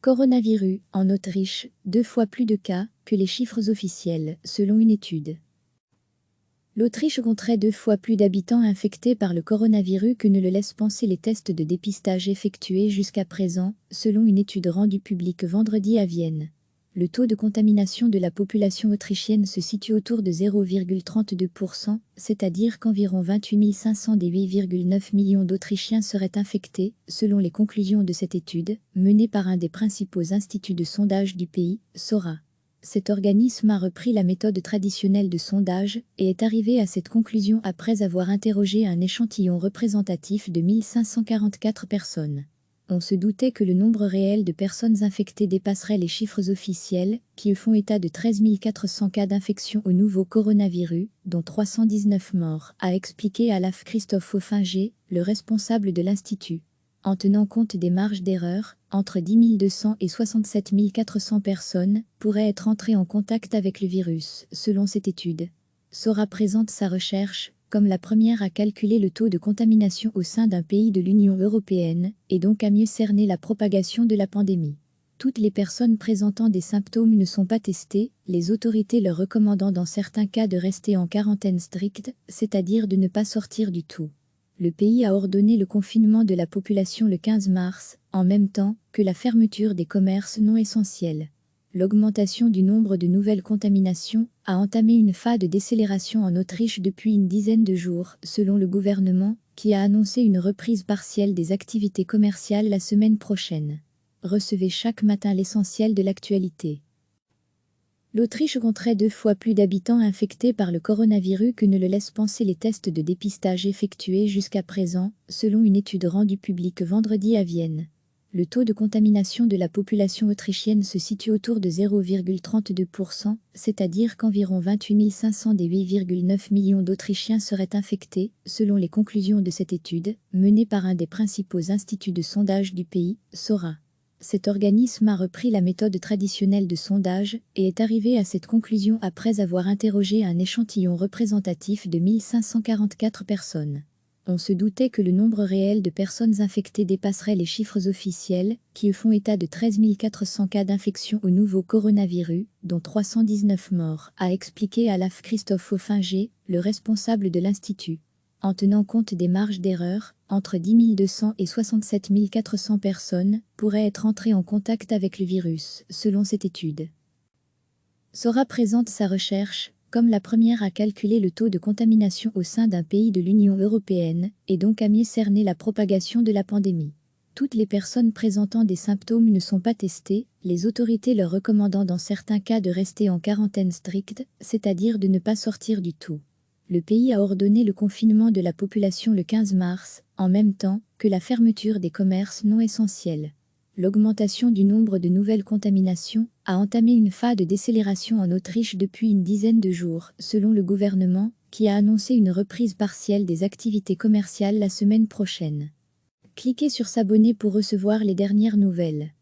Coronavirus, en Autriche, 2 fois plus de cas que les chiffres officiels, selon une étude. L'Autriche compterait 2 fois plus d'habitants infectés par le coronavirus que ne le laissent penser les tests de dépistage effectués jusqu'à présent, selon une étude rendue publique vendredi à Vienne. Le taux de contamination de la population autrichienne se situe autour de 0,32%, c'est-à-dire qu'environ 28 500 des 8,9 millions d'Autrichiens seraient infectés, selon les conclusions de cette étude, menée par un des principaux instituts de sondage du pays, Sora. Cet organisme a repris la méthode traditionnelle de sondage et est arrivé à cette conclusion après avoir interrogé un échantillon représentatif de 1544 personnes. On se doutait que le nombre réel de personnes infectées dépasserait les chiffres officiels, qui font état de 13 400 cas d'infection au nouveau coronavirus, dont 319 morts, a expliqué à l'AF Christophe Offinger, le responsable de l'Institut. En tenant compte des marges d'erreur, entre 10 200 et 67 400 personnes pourraient être entrées en contact avec le virus, selon cette étude. Sora présente sa recherche comme la première à calculer le taux de contamination au sein d'un pays de l'Union européenne, et donc à mieux cerner la propagation de la pandémie. Toutes les personnes présentant des symptômes ne sont pas testées, les autorités leur recommandant dans certains cas de rester en quarantaine stricte, c'est-à-dire de ne pas sortir du tout. Le pays a ordonné le confinement de la population le 15 mars, en même temps que la fermeture des commerces non essentiels. L'augmentation du nombre de nouvelles contaminations a entamé une phase de décélération en Autriche depuis une dizaine de jours, selon le gouvernement, qui a annoncé une reprise partielle des activités commerciales la semaine prochaine. Recevez chaque matin l'essentiel de l'actualité. L'Autriche compterait 2 fois plus d'habitants infectés par le coronavirus que ne le laissent penser les tests de dépistage effectués jusqu'à présent, selon une étude rendue publique vendredi à Vienne. Le taux de contamination de la population autrichienne se situe autour de 0,32%, c'est-à-dire qu'environ 28 500 des 8,9 millions d'Autrichiens seraient infectés, selon les conclusions de cette étude, menée par un des principaux instituts de sondage du pays, Sora. Cet organisme a repris la méthode traditionnelle de sondage et est arrivé à cette conclusion après avoir interrogé un échantillon représentatif de 1544 personnes. On se doutait que le nombre réel de personnes infectées dépasserait les chiffres officiels, qui font état de 13 400 cas d'infection au nouveau coronavirus, dont 319 morts, a expliqué à l'AF Christophe Offinger, le responsable de l'Institut. En tenant compte des marges d'erreur, entre 10 200 et 67 400 personnes pourraient être entrées en contact avec le virus, selon cette étude. Sora présente sa recherche comme la première à calculer le taux de contamination au sein d'un pays de l'Union européenne, et donc à mieux cerner la propagation de la pandémie. Toutes les personnes présentant des symptômes ne sont pas testées, les autorités leur recommandant dans certains cas de rester en quarantaine stricte, c'est-à-dire de ne pas sortir du tout. Le pays a ordonné le confinement de la population le 15 mars, en même temps que la fermeture des commerces non essentiels. L'augmentation du nombre de nouvelles contaminations a entamé une phase de décélération en Autriche depuis une dizaine de jours, selon le gouvernement, qui a annoncé une reprise partielle des activités commerciales la semaine prochaine. Cliquez sur s'abonner pour recevoir les dernières nouvelles.